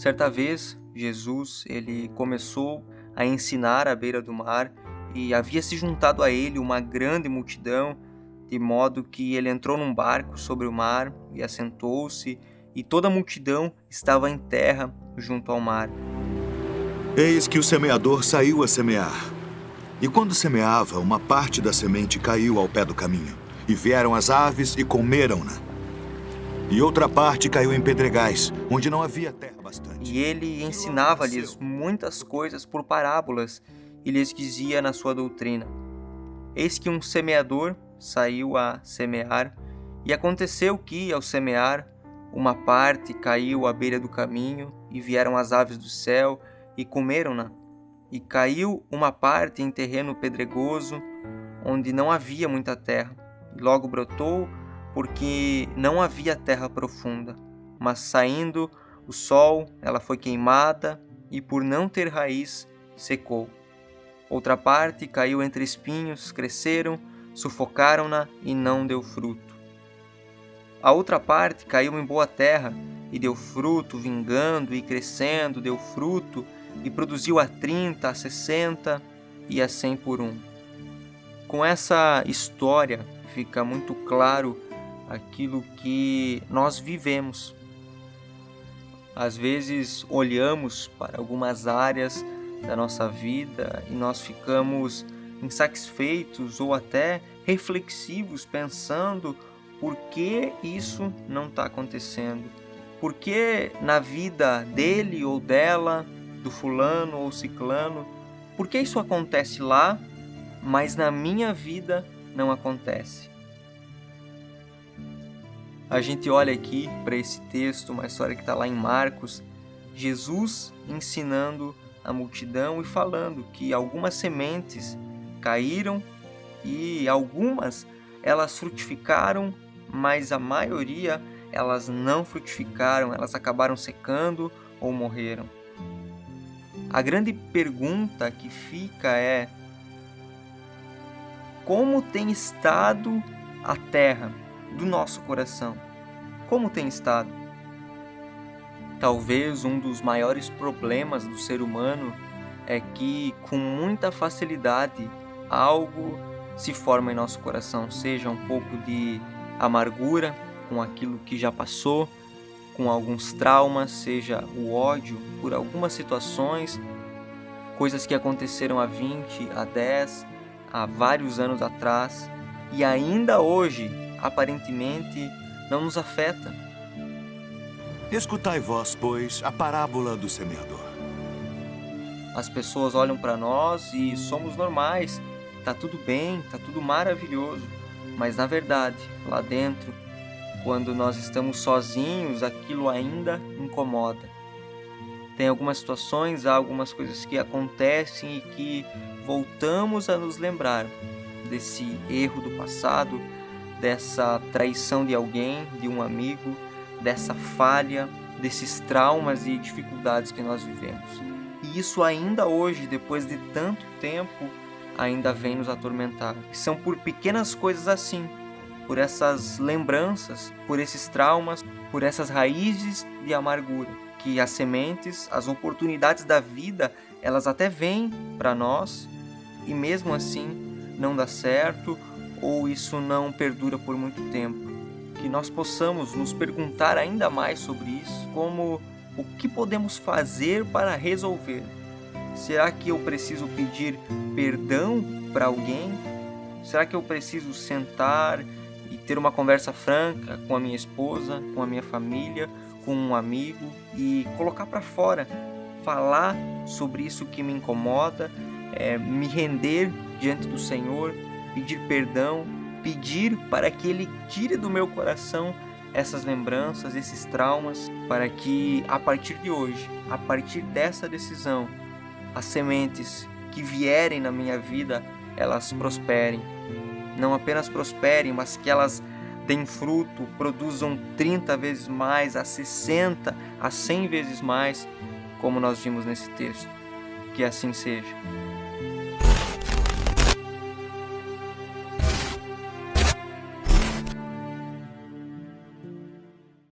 Certa vez, Jesus, ele começou a ensinar à beira do mar e havia se juntado a ele uma grande multidão, de modo que ele entrou num barco sobre o mar e assentou-se, e toda a multidão estava em terra junto ao mar. Eis que o semeador saiu a semear. E quando semeava, uma parte da semente caiu ao pé do caminho. E vieram as aves e comeram-na. E outra parte caiu em pedregais, onde não havia terra bastante. E ele E logo ensinava-lhes cresceu. muitas coisas por parábolas, e lhes dizia na sua doutrina: Eis que um semeador saiu a semear, e aconteceu que, ao semear, uma parte caiu à beira do caminho, e vieram as aves do céu e comeram-na. E caiu uma parte em terreno pedregoso, onde não havia muita terra, e logo brotou, porque não havia terra profunda. Mas saindo o sol, ela foi queimada, e por não ter raiz, secou. Outra parte caiu entre espinhos, cresceram, sufocaram-na e não deu fruto. A outra parte caiu em boa terra e deu fruto, vingando e crescendo, deu fruto e produziu a 30, a 60 e a 100 por um. Com essa história fica muito claro aquilo que nós vivemos. Às vezes olhamos para algumas áreas da nossa vida e nós ficamos insatisfeitos ou até reflexivos, pensando por que isso não está acontecendo. Por que na vida dele ou dela, do fulano ou ciclano, por que isso acontece lá, mas na minha vida não acontece? A gente olha aqui para esse texto, uma história que está lá em Marcos, Jesus ensinando a multidão e falando que algumas sementes caíram e algumas elas frutificaram, mas a maioria elas não frutificaram, elas acabaram secando ou morreram. A grande pergunta que fica é: como tem estado a terra do nosso coração? Como tem estado? Talvez um dos maiores problemas do ser humano é que, com muita facilidade, algo se forma em nosso coração, seja um pouco de amargura com aquilo que já passou, com alguns traumas, seja o ódio por algumas situações, coisas que aconteceram há 20, há 10, há vários anos atrás e ainda hoje, aparentemente, não nos afeta. Escutai vós, pois, a parábola do semeador. As pessoas olham para nós e somos normais, tá tudo bem, tá tudo maravilhoso, mas na verdade, lá dentro, quando nós estamos sozinhos, aquilo ainda incomoda. Tem algumas situações, há algumas coisas que acontecem e que voltamos a nos lembrar desse erro do passado, dessa traição de alguém, de um amigo, dessa falha, desses traumas e dificuldades que nós vivemos. E isso ainda hoje, depois de tanto tempo, ainda vem nos atormentar. E são por pequenas coisas assim, por essas lembranças, por esses traumas, por essas raízes de amargura, que as sementes, as oportunidades da vida, elas até vêm para nós e mesmo assim não dá certo ou isso não perdura por muito tempo. Que nós possamos nos perguntar ainda mais sobre isso, como o que podemos fazer para resolver. Será que eu preciso pedir perdão para alguém? Será que eu preciso sentar e ter uma conversa franca com a minha esposa, com a minha família, com um amigo e colocar para fora, falar sobre isso que me incomoda, me render diante do Senhor, pedir perdão, pedir para que Ele tire do meu coração essas lembranças, esses traumas, para que a partir de hoje, a partir dessa decisão, as sementes que vierem na minha vida, elas prosperem. Não apenas prosperem, mas que elas deem fruto, produzam 30 vezes mais, a 60, a 100 vezes mais, como nós vimos nesse texto. Que assim seja.